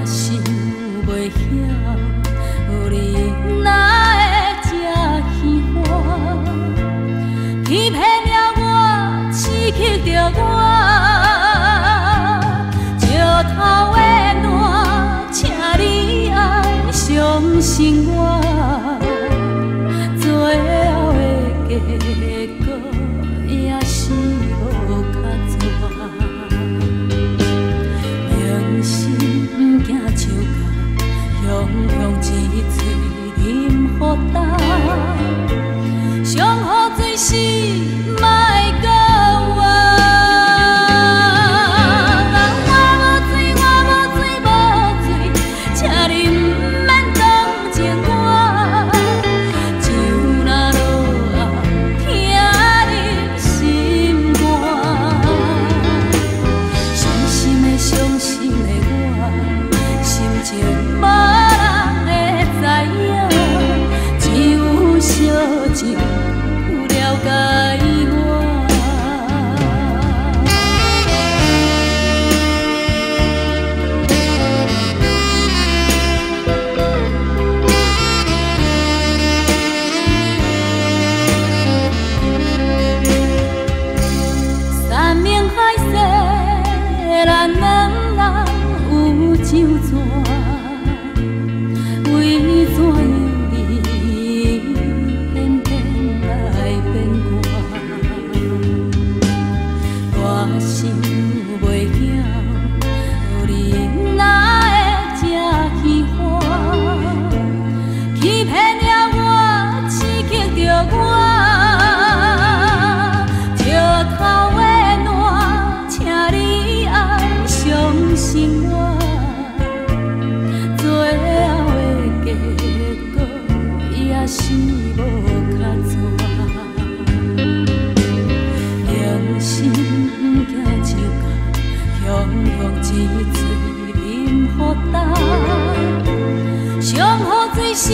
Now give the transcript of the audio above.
想袂晓，你哪会这虚幻？欺骗了我，刺激着我，石头的烂，请你爱相信我，最后的结果也是无较绝。明心不惊笑甲，雄雄一嘴啉予干，上好水是莫搁我。我无水，无水，请你毋免同情我，酒若落后，听入心肝。伤心的，伤心的我，心情无人会知影，只有小情有了解我。山明海誓，咱两人有酒泉，为怎样你偏偏来变我？我想袂晓，你哪会这虚幻？欺骗了我，刺激着我，石头的烂，请你爱相信我，最后的结果也是无较绝。明心不惊笑甲，雄雄一嘴啉予干，上好水是